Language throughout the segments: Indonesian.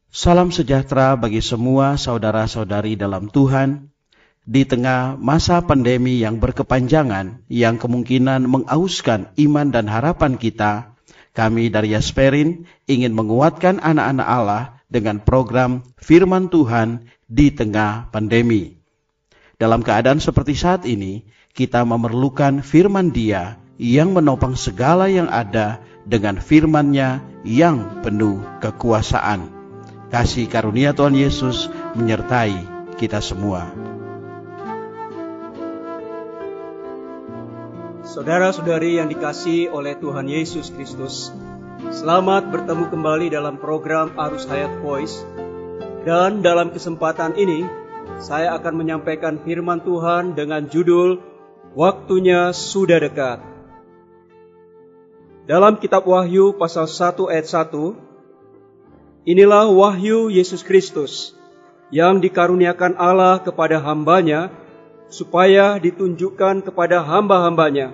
Salam sejahtera bagi semua saudara-saudari dalam Tuhan. Di tengah masa pandemi yang berkepanjangan, yang kemungkinan mengauskan iman dan harapan kita, kami dari Yasperin ingin menguatkan anak-anak Allah dengan program Firman Tuhan di tengah pandemi. Dalam keadaan seperti saat ini, kita memerlukan firman Dia yang menopang segala yang ada dengan firman-Nya yang penuh kekuasaan. Kasih karunia Tuhan Yesus menyertai kita semua. Saudara-saudari yang dikasihi oleh Tuhan Yesus Kristus, selamat bertemu kembali dalam program Arus Hayat Voice. Dan dalam kesempatan ini, saya akan menyampaikan firman Tuhan dengan judul Waktunya Sudah Dekat. Dalam kitab Wahyu pasal 1 ayat 1, inilah wahyu Yesus Kristus yang dikaruniakan Allah kepada hamba-Nya supaya ditunjukkan kepada hamba-hambanya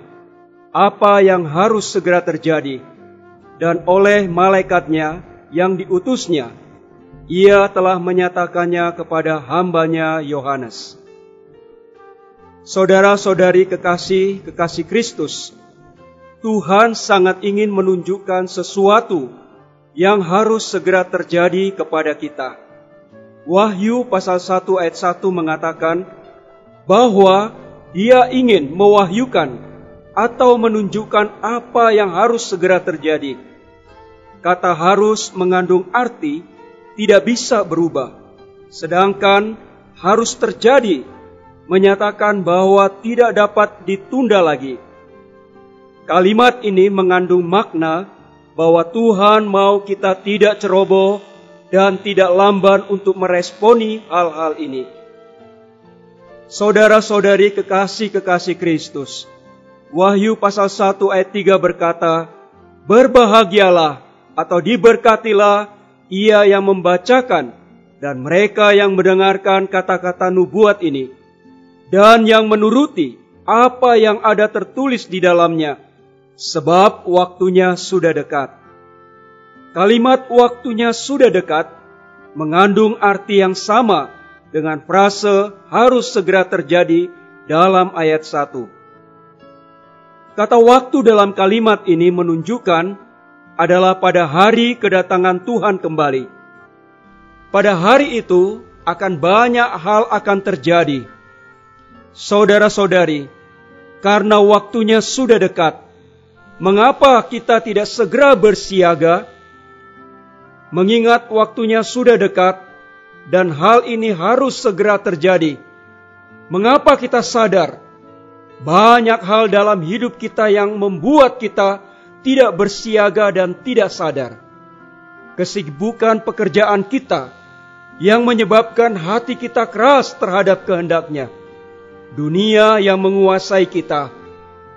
apa yang harus segera terjadi, dan oleh malaikat-Nya yang diutusnya Ia telah menyatakannya kepada hamba-Nya Yohanes. Saudara-saudari kekasih Kristus, Tuhan sangat ingin menunjukkan sesuatu yang harus segera terjadi kepada kita. Wahyu pasal 1 ayat 1 mengatakan bahwa Dia ingin mewahyukan atau menunjukkan apa yang harus segera terjadi. Kata harus mengandung arti tidak bisa berubah, sedangkan harus terjadi menyatakan bahwa tidak dapat ditunda lagi. Kalimat ini mengandung makna bahwa Tuhan mau kita tidak ceroboh dan tidak lamban untuk meresponi hal-hal ini. Saudara-saudari kekasih Kristus, Wahyu pasal 1 ayat 3 berkata, berbahagialah atau diberkatilah ia yang membacakan dan mereka yang mendengarkan kata-kata nubuat ini, dan yang menuruti apa yang ada tertulis di dalamnya, sebab waktunya sudah dekat. Kalimat waktunya sudah dekat mengandung arti yang sama dengan frase harus segera terjadi dalam ayat 1. Kata waktu dalam kalimat ini menunjukkan adalah pada hari kedatangan Tuhan kembali. Pada hari itu akan banyak hal akan terjadi. Saudara-saudari, karena waktunya sudah dekat, mengapa kita tidak segera bersiaga? Mengingat waktunya sudah dekat dan hal ini harus segera terjadi, mengapa kita sadar banyak hal dalam hidup kita yang membuat kita tidak bersiaga dan tidak sadar? Kesibukan pekerjaan kita yang menyebabkan hati kita keras terhadap kehendak-Nya, dunia yang menguasai kita,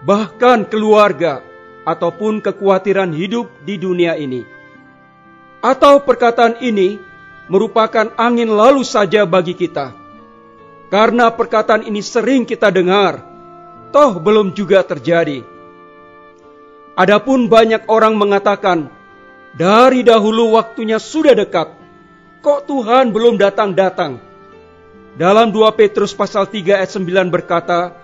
bahkan keluarga, ataupun kekhawatiran hidup di dunia ini. Atau perkataan ini merupakan angin lalu saja bagi kita, karena perkataan ini sering kita dengar, toh belum juga terjadi. Adapun banyak orang mengatakan, dari dahulu waktunya sudah dekat, kok Tuhan belum datang-datang? Dalam 2 Petrus pasal 3 ayat 9 berkata,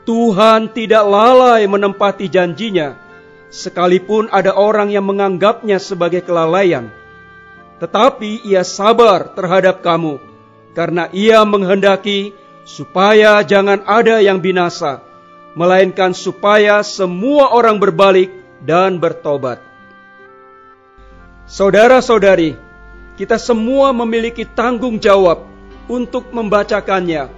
Tuhan tidak lalai menempati janjinya, sekalipun ada orang yang menganggapnya sebagai kelalaian. Tetapi Ia sabar terhadap kamu, karena Ia menghendaki supaya jangan ada yang binasa, melainkan supaya semua orang berbalik dan bertobat. Saudara-saudari, kita semua memiliki tanggung jawab untuk membacakannya,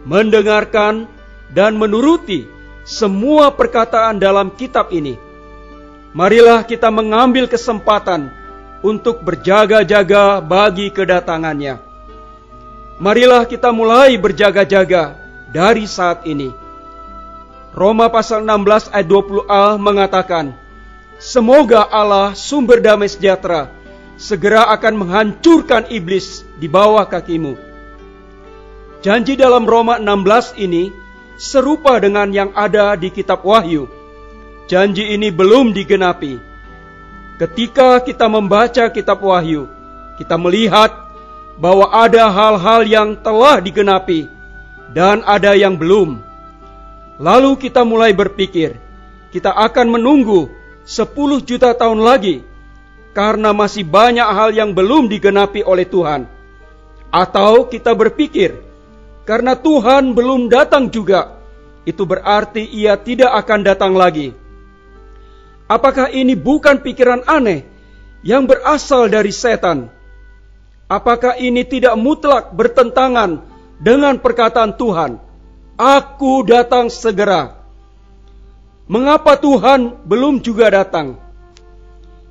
mendengarkan, dan menuruti semua perkataan dalam kitab ini. Marilah kita mengambil kesempatan untuk berjaga-jaga bagi kedatangannya. Marilah kita mulai berjaga-jaga dari saat ini. Roma pasal 16 ayat 20a mengatakan, semoga Allah sumber damai sejahtera segera akan menghancurkan iblis di bawah kakimu. Janji dalam Roma 16 ini serupa dengan yang ada di kitab Wahyu. Janji ini belum digenapi. Ketika kita membaca kitab Wahyu, kita melihat bahwa ada hal-hal yang telah digenapi dan ada yang belum. Lalu kita mulai berpikir, kita akan menunggu 10 juta tahun lagi karena masih banyak hal yang belum digenapi oleh Tuhan. Atau kita berpikir, karena Tuhan belum datang juga, itu berarti Ia tidak akan datang lagi. Apakah ini bukan pikiran aneh yang berasal dari setan? Apakah ini tidak mutlak bertentangan dengan perkataan Tuhan, "Aku datang segera"? Mengapa Tuhan belum juga datang?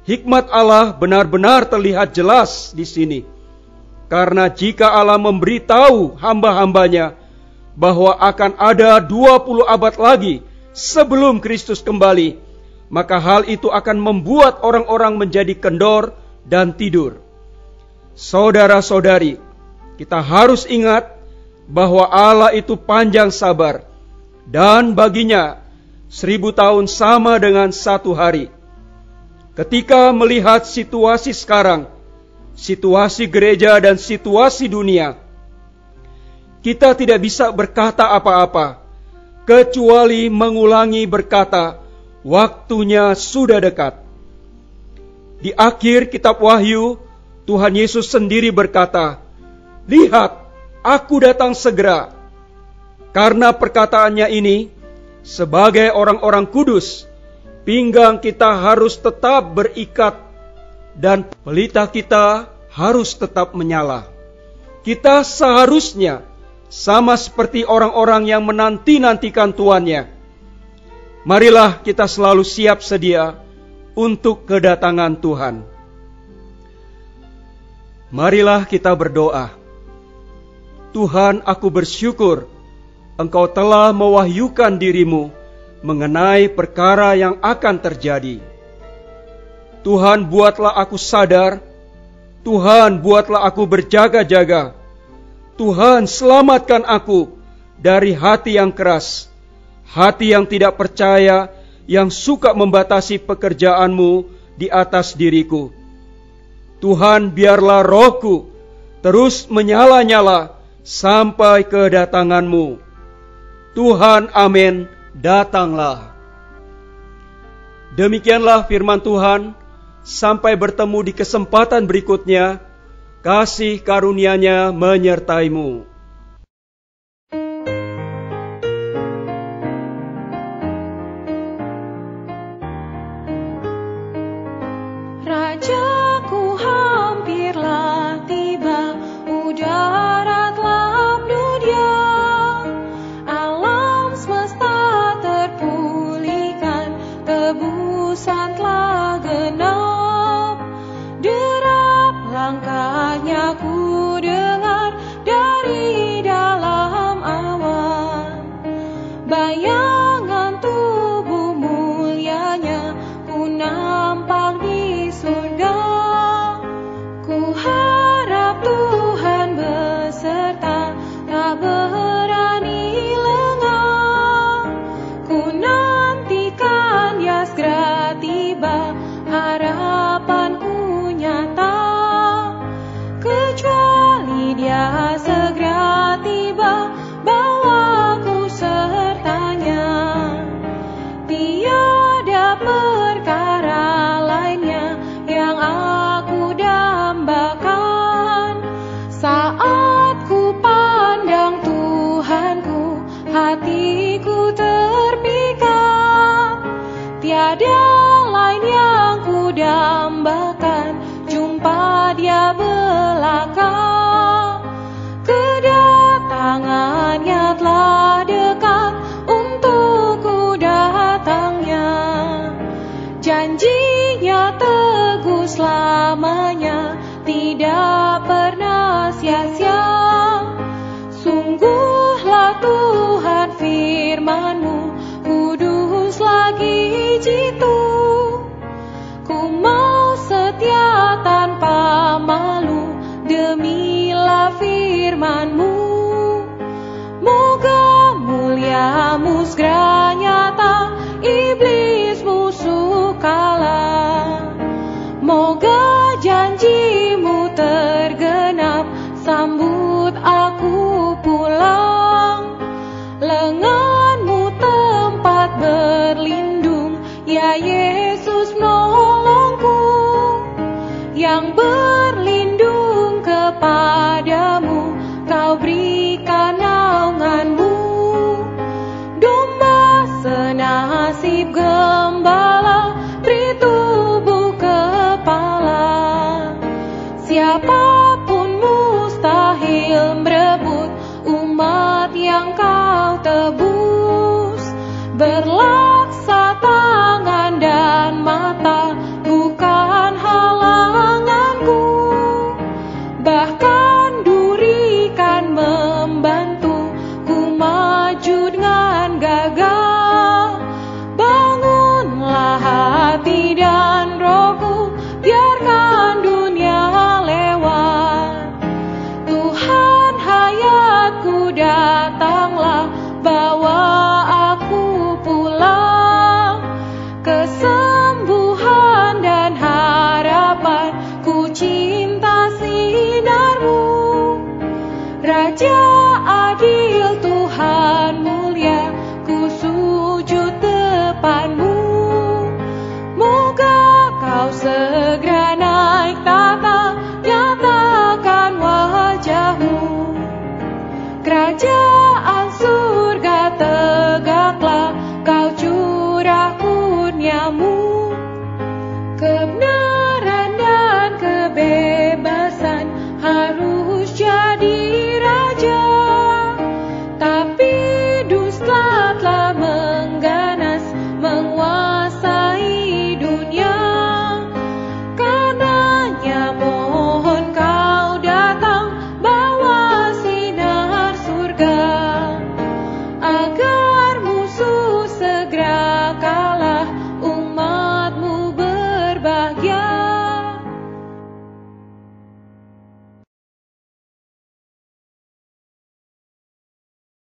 Hikmat Allah benar-benar terlihat jelas di sini. Karena jika Allah memberitahu hamba-hambanya bahwa akan ada 20 abad lagi sebelum Kristus kembali, maka hal itu akan membuat orang-orang menjadi kendor dan tidur. Saudara-saudari, kita harus ingat bahwa Allah itu panjang sabar, dan baginya 1000 tahun sama dengan 1 hari. Ketika melihat situasi sekarang, situasi gereja dan situasi dunia, kita tidak bisa berkata apa-apa, kecuali mengulangi berkata, waktunya sudah dekat. Di akhir kitab Wahyu, Tuhan Yesus sendiri berkata, "Lihat, aku datang segera." Karena perkataannya ini, sebagai orang-orang kudus, pinggang kita harus tetap berikat dan pelita kita harus tetap menyala. Kita seharusnya sama seperti orang-orang yang menanti-nantikan tuannya. Marilah kita selalu siap sedia untuk kedatangan Tuhan. Marilah kita berdoa. Tuhan, aku bersyukur Engkau telah mewahyukan diri-Mu mengenai perkara yang akan terjadi. Tuhan, buatlah aku sadar. Tuhan, buatlah aku berjaga-jaga. Tuhan, selamatkan aku dari hati yang keras, hati yang tidak percaya, yang suka membatasi pekerjaan-Mu di atas diriku. Tuhan, biarlah rohku terus menyala-nyala sampai kedatangan-Mu. Tuhan, amin, datanglah. Demikianlah firman Tuhan. Sampai bertemu di kesempatan berikutnya. Kasih karunia-Nya menyertai-mu. Rajaku hampirlah tiba, udara telah dunia, alam semesta terpulihkan, tebusan telah genap, derap langkahnya ku dengar dari dalam awan, bayangan tubuh mulianya ku nampak di surga. Ku harap Tuhan beserta, tak berani lengah. Ku nantikan Dia segera tiba, harapanku nyata. Kecuali Dia segera tiba, bawaku sertanya. Tiada perkara lainnya yang aku dambakan. Saat ku pandang Tuhanku, hatiku terpikat. Tiada lain yang ku dambakan, jumpa Dia belaka. Kedatangannya telah dekat, untuk ku datangnya. Janjinya teguh selamanya, tidak pernah sia-sia. Sungguhlah Tuhan firman-Mu, kudus lagi jitu. Ku mau setia tanpa malu, demilah firman-Mu. Moga mulia-Mu segera nyata, iblis musuh kalah. Moga janji-Mu yang berlindung kepadamu, kau berikan naunganmu. Domba senasib gembala, beri tubuh kepala. Siapapun mustahil merebut umat yang kau tebus. Berlaksa tangan dan mata bukan halanganku, bahkan duri kan membantu ku maju dengan gagah. Bangunlah hati dan rohku, biarkan dunia lewat. Tuhan hayatku datanglah, bawa aku pulang. Kesembuhan dan harapan, ku cinta sinarmu, Raja